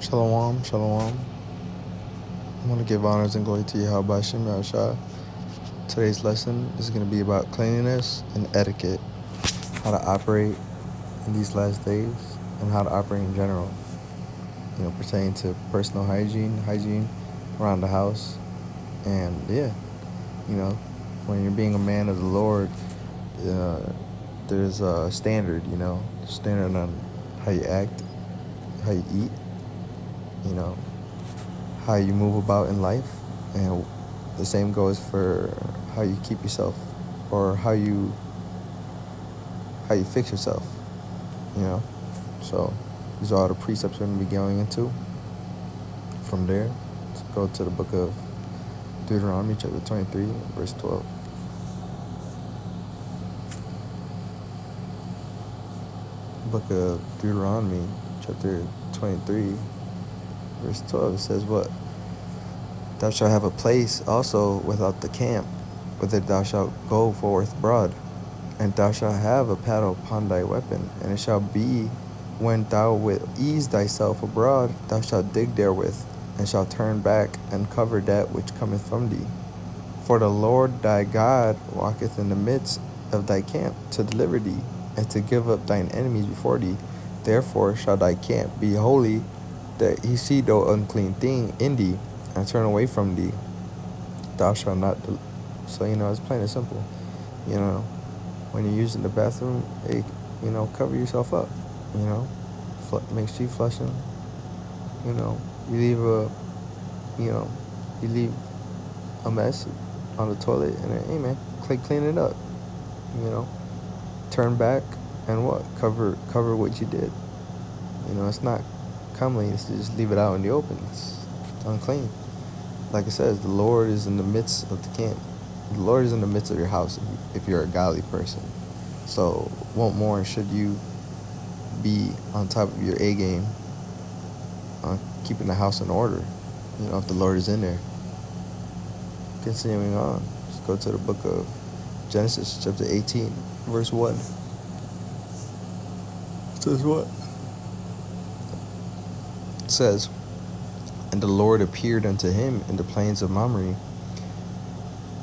Shalom, shalom. I want to give honors and glory to Yahweh Shem Yahushua. Today's lesson is going to be about cleanliness and etiquette, how to operate in these last days, and how to operate in general, pertaining to personal hygiene around the house. And you know, when you're being a man of the Lord, uh, there's a standard, standard on how you act, how you eat, you know, how you move about in life, and the same goes for how you keep yourself, or how you fix yourself, you know. So these are all the precepts we're going to be going into. From there, let's go to the book of Deuteronomy chapter 23 verse 12. Book of Deuteronomy chapter 23 verse 12, it says what? Thou shalt have a place also without the camp, whither thou shalt go forth abroad, and thou shalt have a paddle upon thy weapon, and it shall be, when thou wilt ease thyself abroad, thou shalt dig therewith, and shalt turn back, and cover that which cometh from thee. For the Lord thy God walketh in the midst of thy camp, to deliver thee, and to give up thine enemies before thee. Therefore shall thy camp be holy, that he see no unclean thing in thee, and turn away from thee. Thou shalt not. So, it's plain and simple. When you're using the bathroom, hey, cover yourself up. Make sure you flushing. You leave you leave a mess on the toilet, and then, hey man, clean it up. Turn back and what? Cover what you did. It's not comely. It's to just leave it out in the open. It's unclean. Like it says, the Lord is in the midst of the camp. The Lord is in the midst of your house if you're a godly person. So, what more should you be on top of your A game on keeping the house in order, if the Lord is in there. Continuing on, let's go to the book of Genesis, chapter 18, verse 1. It says what? It says, and the Lord appeared unto him in the plains of Mamre,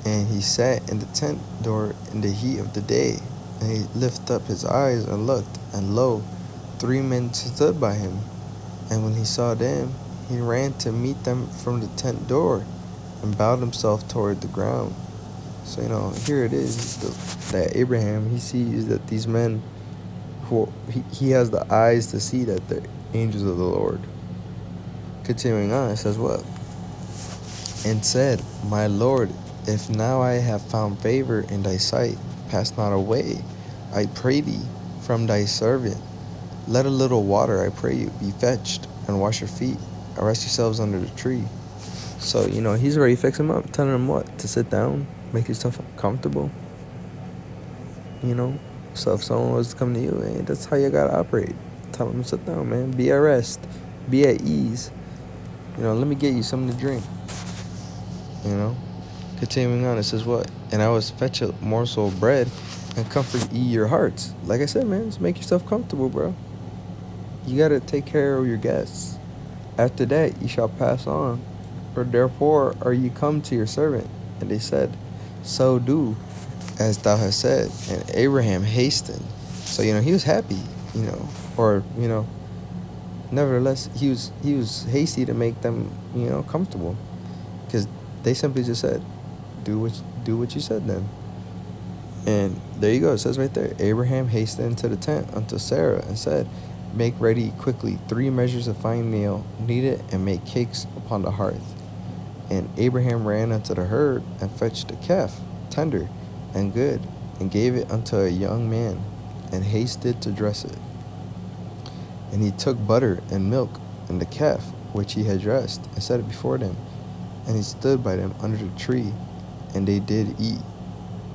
and he sat in the tent door in the heat of the day, and he lifted up his eyes and looked, and lo, 3 men stood by him. And when he saw them, he ran to meet them from the tent door, and bowed himself toward the ground. So, here it is, that Abraham, he sees that these men, he has the eyes to see that they're angels of the Lord. Continuing on, it says what? And said, my Lord, if now I have found favor in thy sight, pass not away, I pray thee, from thy servant. Let a little water, I pray you, be fetched, and wash your feet, and rest yourselves under the tree. So, he's already fixing them up, telling them what? To sit down, make yourself comfortable. So if someone was to come to you, hey, that's how you gotta operate. Tell them to sit down, man. Be at rest. Be at ease. Let me get you something to drink. Continuing on, it says what? And I was fetch a morsel of bread and comfort ye your hearts. Like I said, man, just make yourself comfortable, bro. You gotta take care of your guests. After that, ye shall pass on. For therefore are ye come to your servant. And they said, so do as thou hast said. And Abraham hastened. So, he was happy, nevertheless, he was hasty to make them, comfortable. Because they simply just said, do what you said then. And there you go. It says right there, Abraham hastened into the tent unto Sarah and said, make ready quickly 3 measures of fine meal, knead it, and make cakes upon the hearth. And Abraham ran unto the herd and fetched a calf, tender and good, and gave it unto a young man, and hasted to dress it. And he took butter and milk and the calf which he had dressed, and set it before them. And he stood by them under the tree, and they did eat.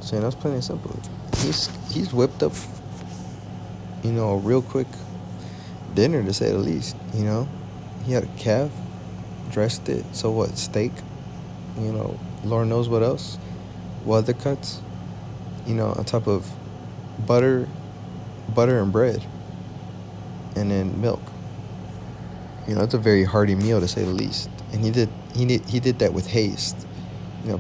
So that's plain and simple. He's whipped up, a real quick dinner, to say the least. He had a calf, dressed it. So what? Steak. Lord knows what else. What other cuts? On top of butter and bread, and then milk. It's a very hearty meal, to say the least. And he did that with haste.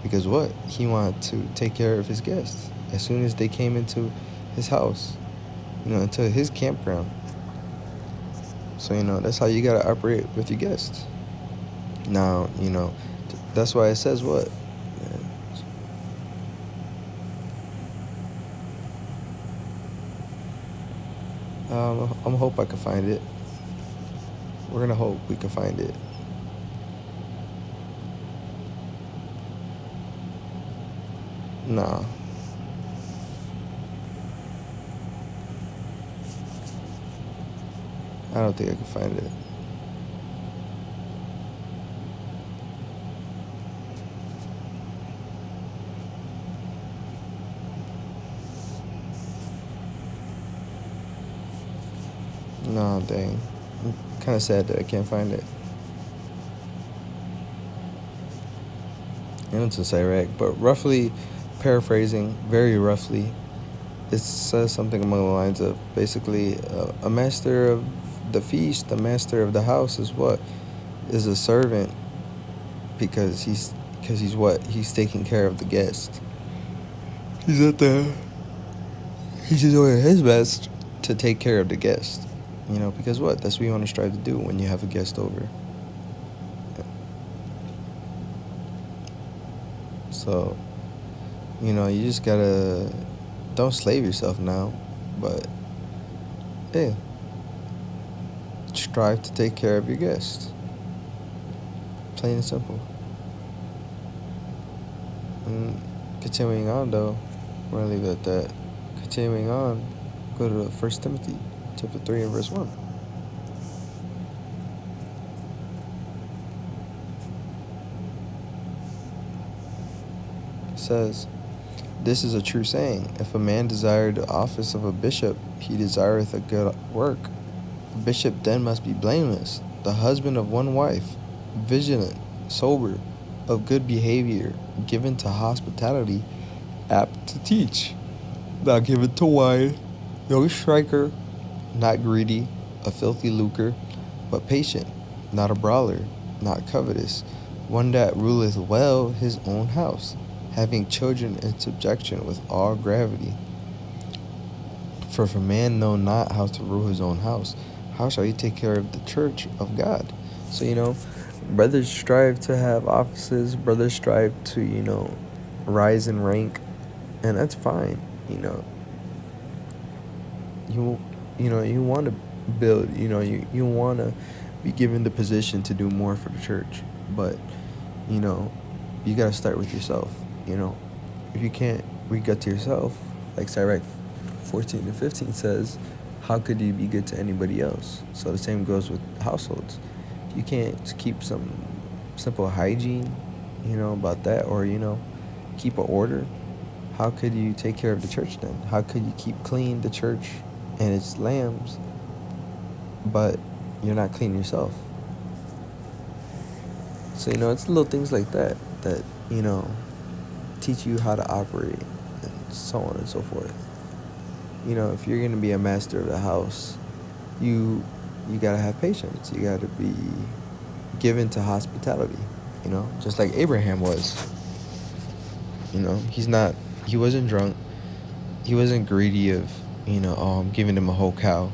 Because what? He wanted to take care of his guests as soon as they came into his house, into his campground. So, that's how you got to operate with your guests. Now, that's why it says what? I'm hope I can find it. We're going to hope we can find it. Nah. I don't think I can find it. Nah, dang. I'm kind of sad that I can't find it. And it's in Sirach, but roughly, paraphrasing, very roughly, it says something along the lines of basically a master of the feast, the master of the house is what? Is a servant because he's what? He's taking care of the guest. He's at the He's just doing his best to take care of the guest. Because what? That's what you want to strive to do when you have a guest over. So, you just gotta, don't slave yourself now, but hey, strive to take care of your guests. Plain and simple. And continuing on though, we're gonna leave it at that. Continuing on, go to 1 Timothy chapter 3 and verse 1. It says, "This is a true saying. If a man desire the office of a bishop, he desireth a good work. A bishop then must be blameless, the husband of one wife, vigilant, sober, of good behavior, given to hospitality, apt to teach, not given to wine, no striker, not greedy, a filthy lucre, but patient, not a brawler, not covetous, one that ruleth well his own house, having children in subjection with all gravity. For if a man know not how to rule his own house, how shall he take care of the church of God?" So, brothers strive to have offices, brothers strive to, rise in rank, and that's fine. You want to build, you want to be given the position to do more for the church, but you got to start with yourself. If you can't be good to yourself, like Sirach 14 and 15 says, how could you be good to anybody else? So the same goes with households. You can't keep some simple hygiene, about that, or keep an order. How could you take care of the church then? How could you keep clean the church and its lambs, but you're not clean yourself? So it's little things like that teach you how to operate, and so on and so forth. If you're gonna be a master of the house, you gotta have patience. You gotta be given to hospitality. Just like Abraham was. He wasn't drunk. He wasn't greedy of, giving him a whole cow,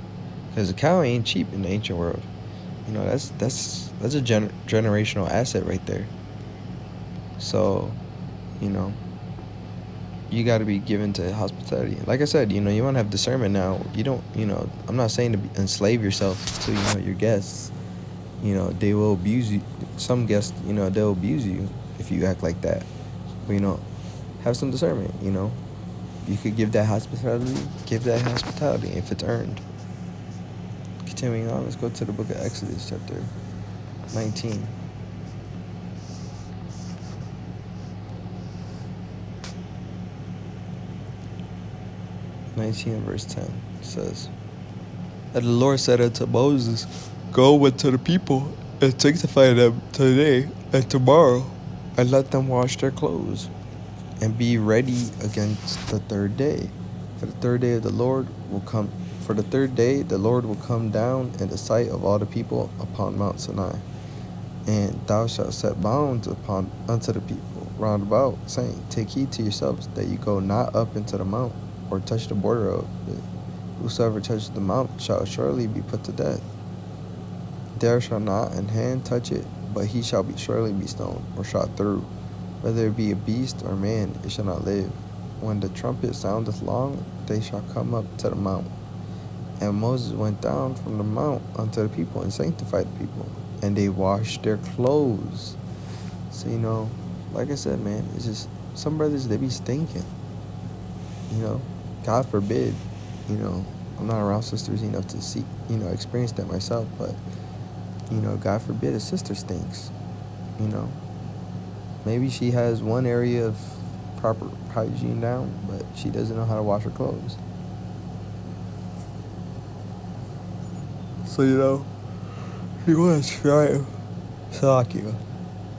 because a cow ain't cheap in the ancient world. That's a generational asset right there. So, you got to be given to hospitality. Like I said, you want to have discernment now. You don't, I'm not saying to enslave yourself to, your guests. They will abuse you. Some guests, they'll abuse you if you act like that. But, have some discernment, You could give that hospitality if it's earned. Continuing on, let's go to the book of Exodus, chapter 19. Verse 10 says, "And the Lord said unto Moses, Go unto the people, and sanctify them today and tomorrow, and let them wash their clothes, and be ready against the third day. For the third day of the Lord will come For the third day the Lord will come down in the sight of all the people upon Mount Sinai. And thou shalt set bounds upon unto the people round about, saying, Take heed to yourselves that you go not up into the mount, or touch the border of it. Whosoever touches the mount shall surely be put to death. There shall not an hand touch it, but he shall surely be stoned, or shot through. Whether it be a beast or man, it shall not live. When the trumpet soundeth long, they shall come up to the mount. And Moses went down from the mount unto the people, and sanctified the people. And they washed their clothes. So, like I said, man, it's just, some brothers, they be stinking. God forbid, I'm not around sisters enough to see, experience that myself, but, God forbid a sister stinks, Maybe she has one area of proper hygiene down, but she doesn't know how to wash her clothes. So, you want to strive, Salakia,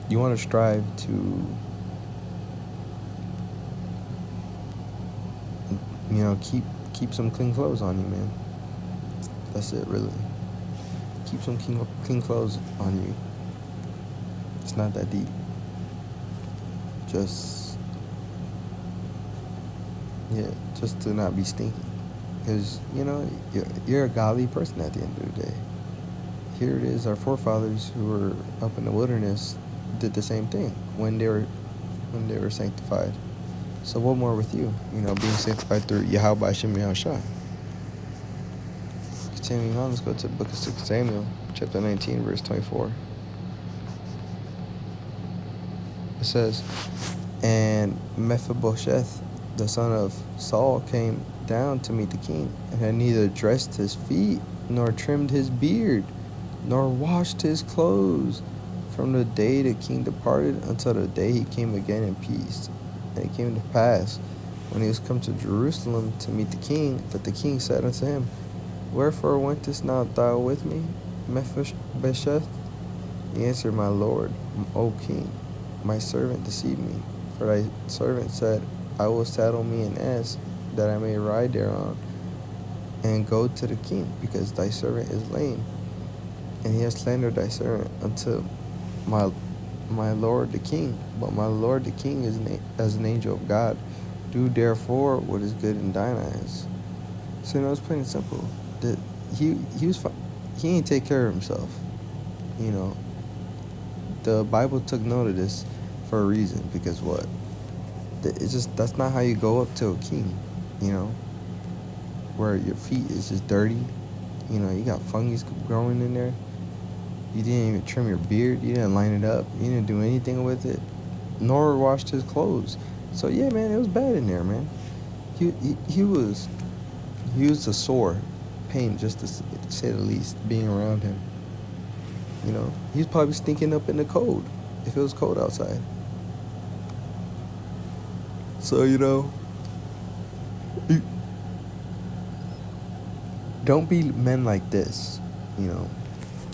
you want to strive to, keep some clean clothes on you, man. That's it, really. Keep some clean clothes on you. It's not that deep. Just to not be stinky. Because, you're a godly person at the end of the day. Here it is, our forefathers who were up in the wilderness did the same thing when they were sanctified. So what more with you, being sanctified through Yahweh Hashem Yahushua. Continuing on, let's go to the book of 2 Samuel, chapter 19, verse 24. It says, And Mephibosheth, the son of Saul, came down to meet the king, and had neither dressed his feet, nor trimmed his beard, nor washed his clothes, from the day the king departed until the day he came again in peace. And it came to pass, when he was come to Jerusalem to meet the king, that the king said unto him, Wherefore wentest not thou with me, Mephibosheth? He answered, My lord, O king, my servant deceived me. For thy servant said, I will saddle me an ass, that I may ride thereon, and go to the king, because thy servant is lame. And he has slandered thy servant unto my lord the king. But my lord the king is as an angel of God. Do therefore what is good in thine eyes. So it's plain and simple. That he ain't take care of himself. The Bible took note of this for a reason, because what? That's not how you go up to a king, where your feet is just dirty, you got fungus growing in there. You didn't even trim your beard, you didn't line it up, you didn't do anything with it, nor washed his clothes. So yeah, man, it was bad in there, man. He was a sore pain, just to say the least, being around him. He's probably stinking up in the cold, if it was cold outside. So, don't be men like this,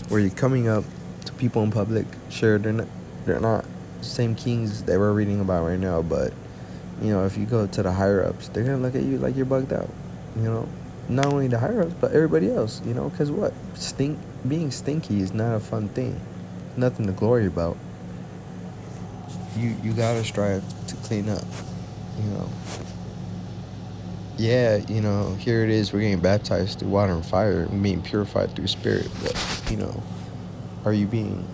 where you're coming up to people in public. Sure, they're not same kings that we're reading about right now, but, if you go to the higher-ups, they're going to look at you like you're bugged out, Not only the higher-ups, but everybody else, because what? Being stinky is not a fun thing. Nothing to glory about. You got to strive to clean up, Yeah, here it is, we're getting baptized through water and fire, and being purified through spirit, but, are you being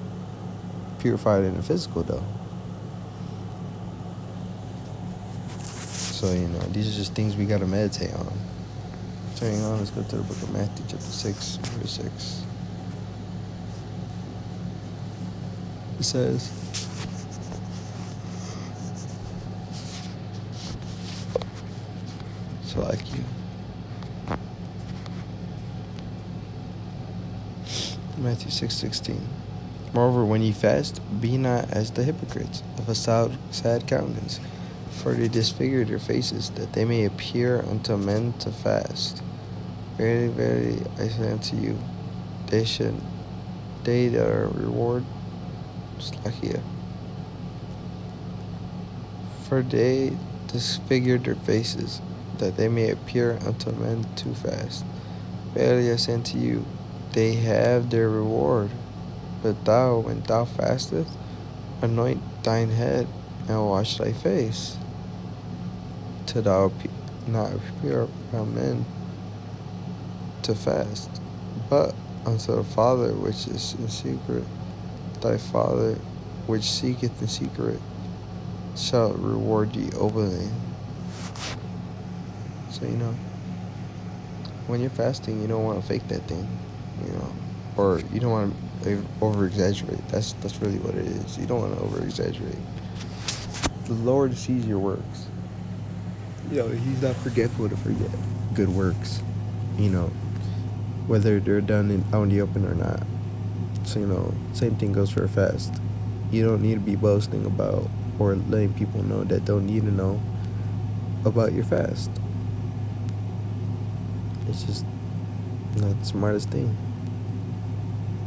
purified in the physical, though? So, these are just things we got to meditate on. Turning on, let's go to the book of Matthew, chapter 6, verse 6. It says, so like you. Matthew 6:16. Moreover, when ye fast, be not as the hypocrites, of a sad countenance, for they disfigure their faces, that they may appear unto men to fast. Verily, verily, I say unto you, they that are reward, Slakia, for they disfigure their faces, that they may appear unto men to fast. Verily I say unto you, they have their reward. But thou, when thou fastest, anoint thine head and wash thy face, till thou not appear by men to fast, but unto the Father which is in secret. Thy Father which seeketh in secret shall reward thee openly. So, when you're fasting, you don't want to fake that thing, or you don't want to over exaggerate. That's really what it is. You don't want to over exaggerate. The Lord sees your works. He's not forgetful to forget good works, whether they're done out in the open or not. So, same thing goes for a fast. You don't need to be boasting about or letting people know that don't need to know about your fast. It's just not the smartest thing.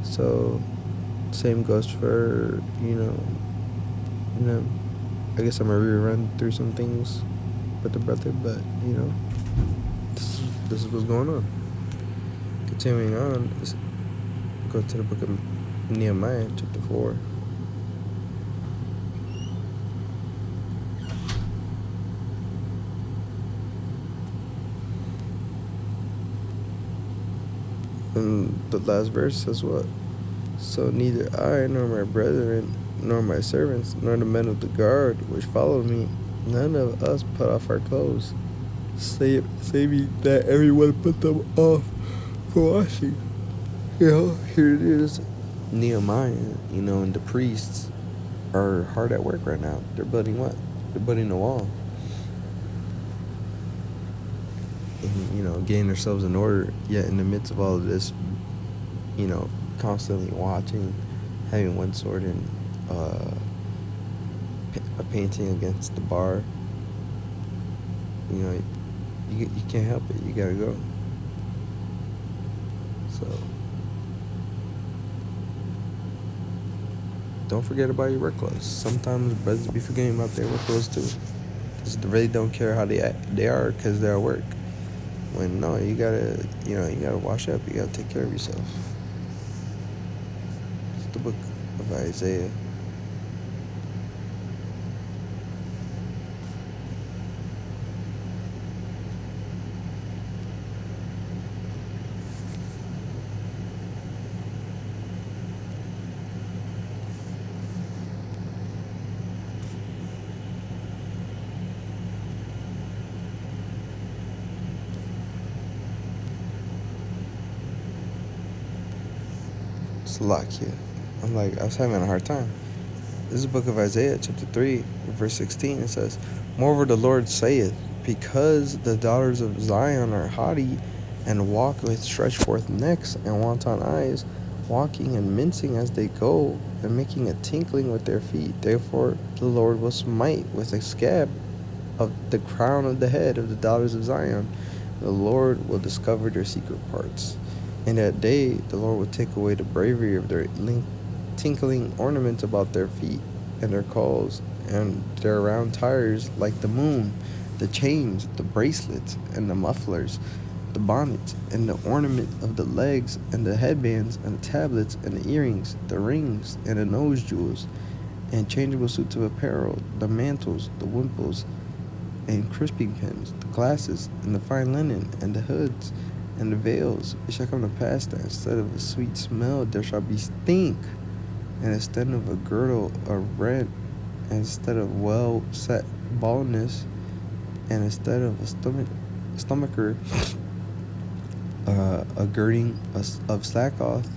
So, same goes for, I guess I'm going to rerun through some things with the brother, but, this is what's going on. Continuing on, let's go to the book of Nehemiah, chapter 4. And the last verse says what? So neither I, nor my brethren, nor my servants, nor the men of the guard which followed me, none of us put off our clothes, saving that everyone put them off for washing. Here it is. Nehemiah, and the priests are hard at work right now. They're building what? They're building the wall. And, getting themselves in order, yet in the midst of all of this, constantly watching, having one sword and a painting against the bar. You can't help it. You gotta go. So don't forget about your work clothes. Sometimes brothers be forgetting about their work clothes too. Cause they really don't care how they are, cause they're at work. When no, you gotta wash up. You gotta take care of yourself. It's the book of Isaiah. Slovakia. I was having a hard time. This is the book of Isaiah, chapter 3, verse 16. It says, Moreover the Lord saith, because the daughters of Zion are haughty, and walk with stretched forth necks and wanton eyes, walking and mincing as they go, and making a tinkling with their feet. Therefore the Lord will smite with a scab of the crown of the head of the daughters of Zion. The Lord will discover their secret parts. In that day, the Lord will take away the bravery of their tinkling ornaments about their feet, and their calls, and their round tires like the moon, the chains, the bracelets, and the mufflers, the bonnets, and the ornament of the legs, and the headbands, and the tablets, and the earrings, the rings, and the nose jewels, and changeable suits of apparel, the mantles, the wimples, and crisping pins, the glasses, and the fine linen, and the hoods, and the veils. It shall come to pass that instead of a sweet smell there shall be stink, and instead of a girdle a rent, and instead of well set baldness, and instead of a stomacher a girding of sackcloth,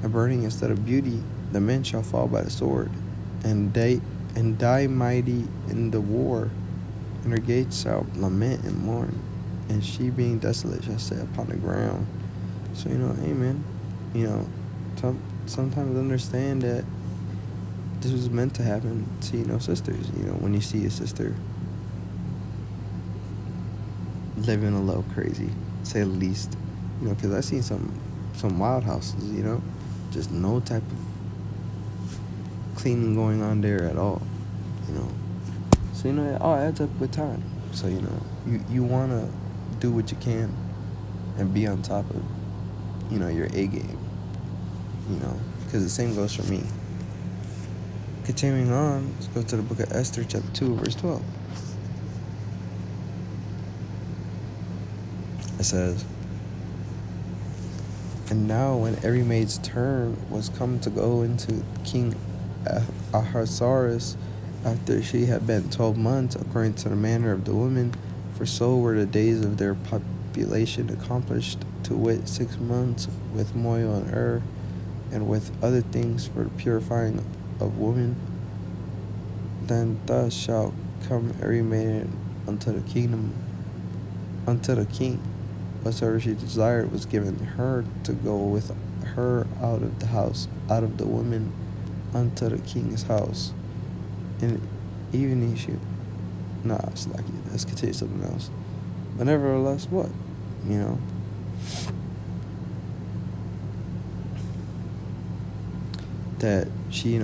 a burning instead of beauty. The men shall fall by the sword, and die mighty in the war, and her gates shall lament and mourn, and she being desolate shall sit upon the ground. So, amen. Sometimes understand that this was meant to happen to, sisters. When you see a sister living a little crazy, say the least. Because I seen some wild houses, just no type of cleaning going on there at all, So, it all adds up with time. So, you want to do what you can and be on top of your A game. Because the same goes for me. Continuing on, let's go to the book of Esther, chapter 2, verse 12. It says, "And now when every maid's turn was come to go into King Ahasuerus, after she had been 12 months, according to the manner of the women, for so were the days of their population accomplished, to wit 6 months, with moil and and with other things for the purifying of women, then thus shall come every maiden unto the king. Whatsoever she desired was given her to go with her out of the house, out of the women, unto the king's house. And even she, it's lucky. Let's continue something else. But nevertheless, what? That she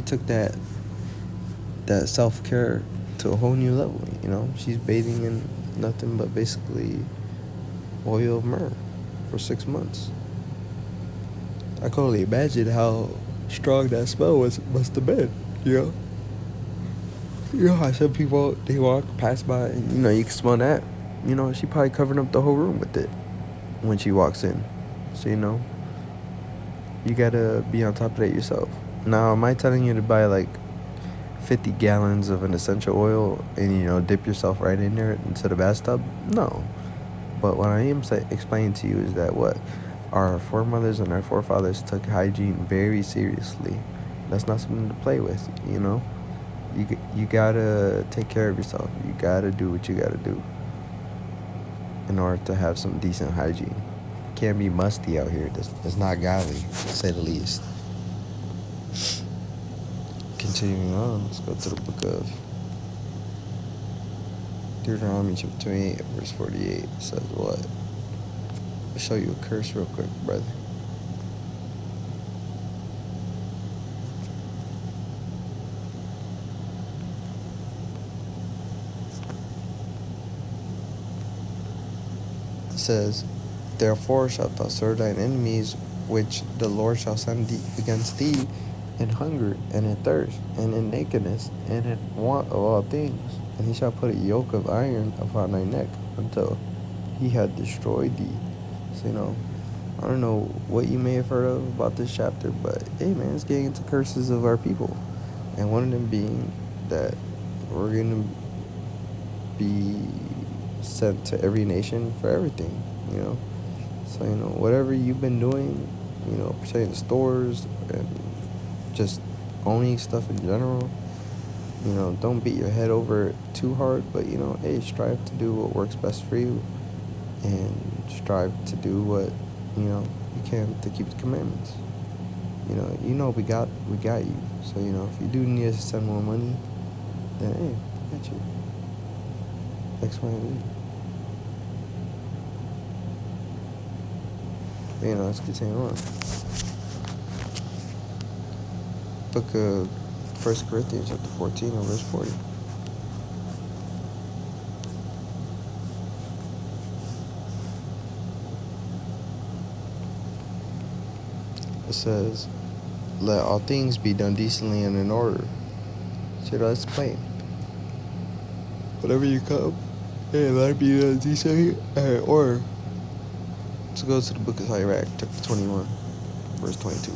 took that self-care to a whole new level. She's bathing in nothing but basically oil of myrrh for 6 months. I can only imagine how strong that smell must have been. You know how some people, they walk past by and you can smell that. She probably covered up the whole room with it when she walks in. So you gotta be on top of that yourself. Now, am I telling you to buy like 50 gallons of an essential oil and dip yourself right in there into the bathtub? No. But what I am explaining to you is that what our foremothers and our forefathers took hygiene very seriously. That's not something to play with. You gotta take care of yourself. You gotta do what you gotta do in order to have some decent hygiene. Can't be musty out here. That's not godly, to say the least. Continuing on, let's go to the book of Deuteronomy chapter 28, verse 48. It says what? I'll show you a curse real quick, brother. It says, "Therefore shalt thou serve thine enemies, which the Lord shall send against thee, in hunger, and in thirst, and in nakedness, and in want of all things. And he shall put a yoke of iron upon thy neck, until he had destroyed thee." So, I don't know what you may have heard of about this chapter, but hey man, it's getting into curses of our people. And one of them being that we're going to be sent to every nation for everything, So, whatever you've been doing, pertaining to stores and just owning stuff in general, don't beat your head over it too hard, but, hey, strive to do what works best for you and strive to do what, you can to keep the commandments. We got you. So, if you do need us to send more money, then, hey, I got you. X, Y, and Z. But, let's continue on. Book of 1 Corinthians chapter 14 and verse 40. It says, "Let all things be done decently and in order." So that's plain. Whatever you come, hey, let it be done decently and in order. Let's go to the book of Sirach, chapter 21, verse 22.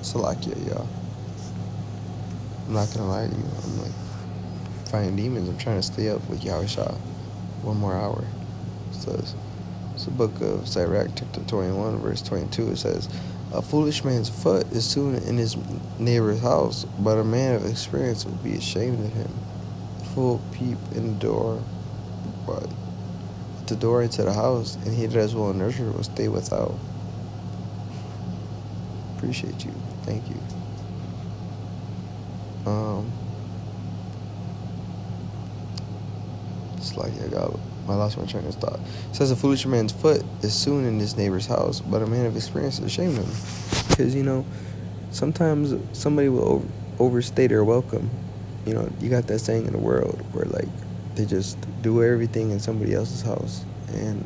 Salakia, y'all. I'm not gonna lie to you. I'm like fighting demons. I'm trying to stay up with Yahushua 1 more hour. So it's the book of Sirach, chapter 21, verse 22. It says, "A foolish man's foot is soon in his neighbor's house, but a man of experience will be ashamed of him. A fool peep in the door, but the door into the house, and he that is well nurtured will stay without." Appreciate you. Thank you. It's like I lost my train of thought. It says a foolish man's foot is soon in his neighbor's house, but a man of experience is ashamed of him. Because sometimes somebody will overstay their welcome. You got that saying in the world where like they just do everything in somebody else's house, and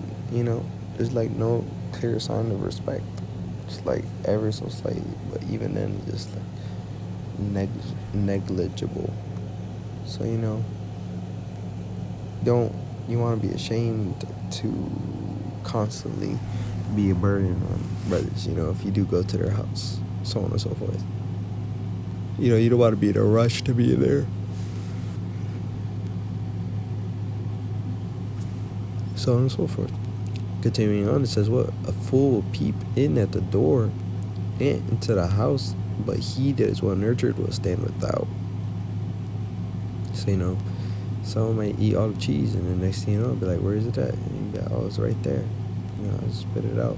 there's like no clear sign of respect. Just like ever so slightly, but even then, just like negligible. So don't you want to be ashamed to constantly be a burden on brothers? If you do go to their house, so on and so forth. You don't want to be in a rush to be in there. So on and so forth. Continuing on, it says what? A fool will peep in at the door and into the house, but he that is well nurtured will stand without. So someone might eat all the cheese, and the next thing you know, be like, where is it at? And you be like, oh, it's right there. Spit it out.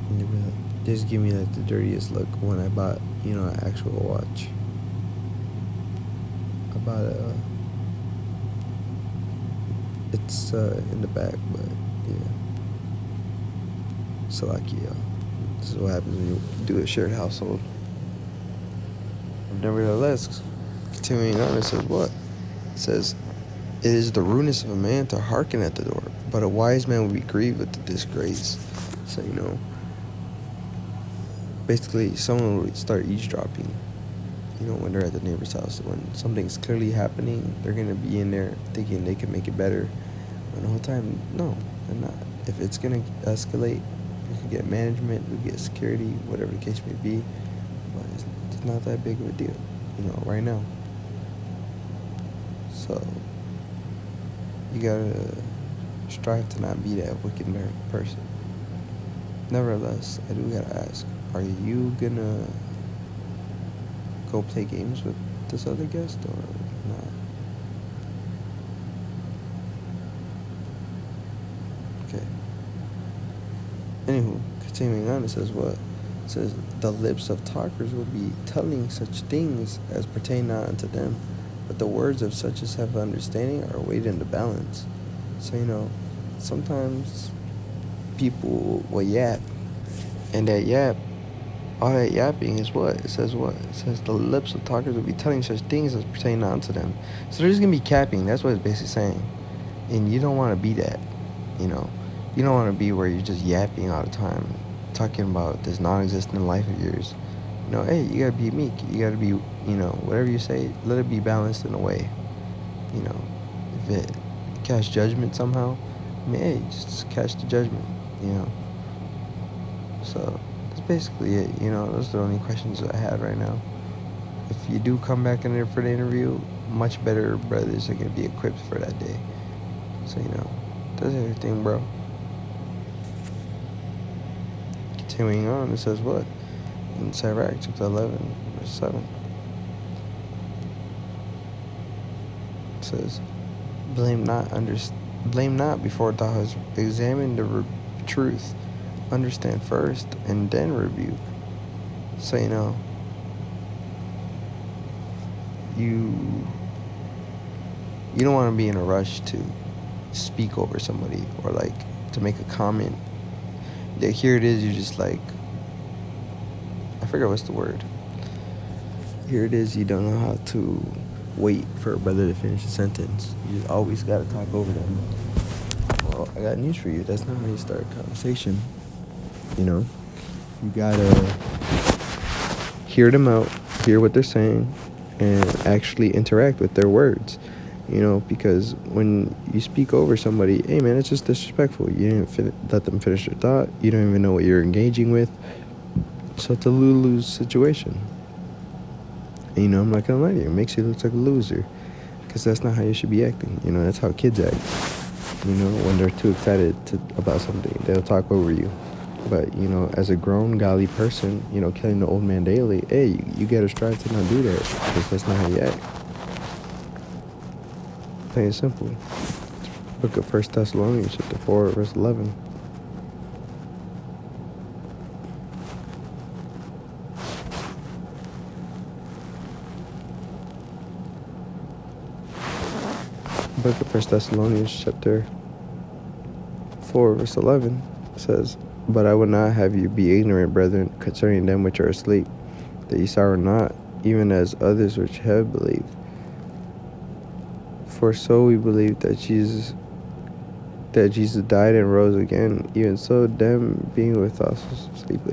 And you'll be like, just give me like the dirtiest look when I bought, an actual watch. I bought it's in the back, but yeah. Salakia. This is what happens when you do a shared household. Nevertheless, continuing on, it says what? It says, it is the rudeness of a man to hearken at the door, but a wise man will be grieved with the disgrace. So, basically, someone will start eavesdropping, when they're at the neighbor's house. When something's clearly happening, they're going to be in there thinking they can make it better. And the whole time, no, they're not. If it's going to escalate, we can get management, we get security, whatever the case may be. But it's not that big of a deal, right now. So, you gotta strive to not be that wicked person. Nevertheless, I do gotta ask, are you gonna go play games with this other guest or not? Okay. Anywho, continuing on, it says what? It says, the lips of talkers will be telling such things as pertain not unto them, but the words of such as have understanding are weighed in the balance. So, sometimes people will yap, and that yap, all that yapping is what? It says what? It says the lips of talkers will be telling such things as pertain not unto them. So they're just going to be capping. That's what it's basically saying. And you don't want to be that, You don't want to be where you're just yapping all the time, talking about this non-existent life of yours. Hey, you got to be meek. You got to be, whatever you say, let it be balanced in a way. If it cast judgment somehow, hey, just catch the judgment, So that's basically it, Those are the only questions I had right now. If you do come back in there for the interview, much better brothers are going to be equipped for that day. So, that's everything, bro. Continuing on, it says what? In Sirach chapter 11, verse 7. It says, blame not before thou hast examined the truth. Understand first and then rebuke. So, you don't want to be in a rush to speak over somebody or like to make a comment. Here it is, you're just like, I forget what's the word. Here it is, you don't know how to wait for a brother to finish a sentence. You just always got to talk over them. Well, I got news for you. That's not how you start a conversation. You gotta hear them out, hear what they're saying, and actually interact with their words. Because when you speak over somebody, hey man, it's just disrespectful. You didn't let them finish their thought. You don't even know what you're engaging with. So it's a lose-lose situation. And I'm not gonna lie to you, it makes you look like a loser. Because that's not how you should be acting. That's how kids act. When they're too excited about something, they'll talk over you. But, as a grown, godly person, killing the old man daily, hey, you gotta strive to not do that. Because that's not how you act. Plain and simple. Book of 1 Thessalonians chapter 4, verse 11. Book of 1 Thessalonians chapter 4 verse 11 says, "But I would not have you be ignorant, brethren, concerning them which are asleep, that ye sorrow not, even as others which have believed. For so we believe that Jesus died and rose again, even so them being with us sleep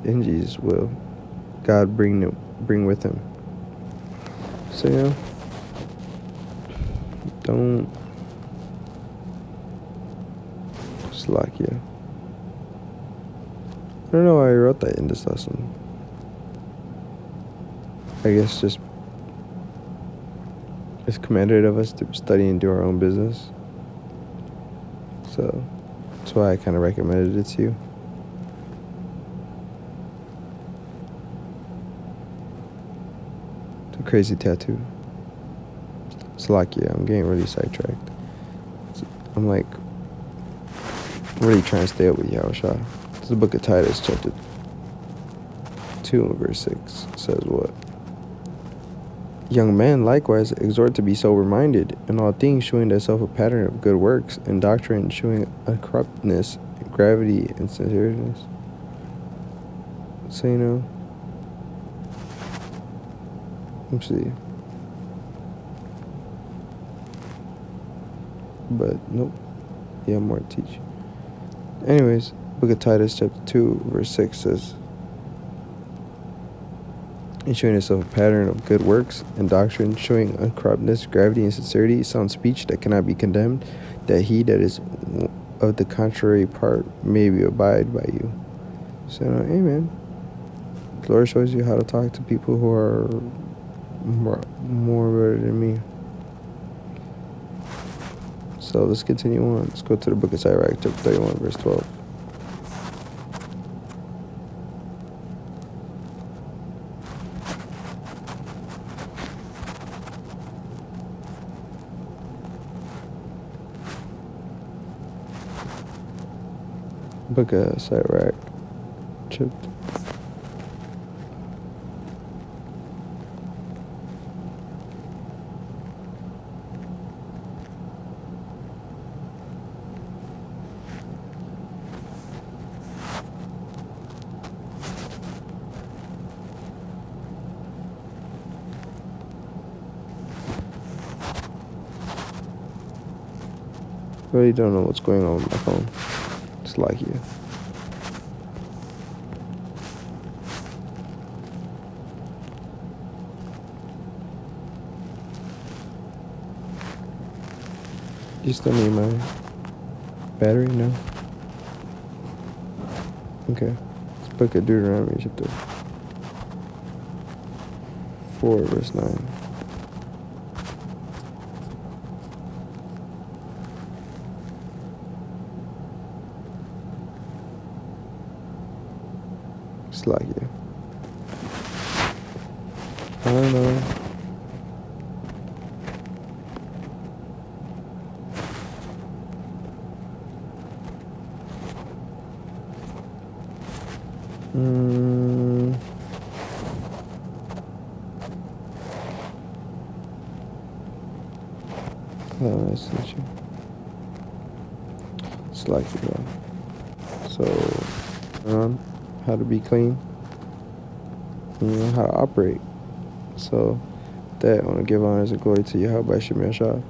in Jesus will God bring with him." So don't slack you. I don't know why I wrote that in this lesson. I guess just it's commanded of us to study and do our own business. So that's why I kind of recommended it to you. It's a crazy tattoo. Salakia, I'm getting really sidetracked. I'm like really trying to stay up with Yahushua. This is the book of Titus, chapter 2 and verse 6 says what? "Young men likewise exhort to be sober-minded, in all things shewing thyself a pattern of good works, and doctrine shewing uncorruptness, gravity, and sincereness." So let's see. But nope. Yeah, more to teach. Anyways, book of Titus chapter 2 verse 6 says, "And showing yourself a pattern of good works and doctrine, showing uncorruptness, gravity, and sincerity, sound speech that cannot be condemned, that he that is of the contrary part may be abide by you." So, amen. The Lord shows you how to talk to people who are more better than me. So let's continue on. Let's go to the book of Sirach, chapter 31, verse 12. Book of Sirach, chapter really don't know what's going on with my phone. It's like you. You still need my battery? No? Okay. Let's book of Deuteronomy chapter 4 verse 9. It's like you. I don't know. Oh, nice to meet you. It's like you, bro. So, how to be clean, how to operate. So, that I want to give honors and glory to Yahweh Shem Yashah.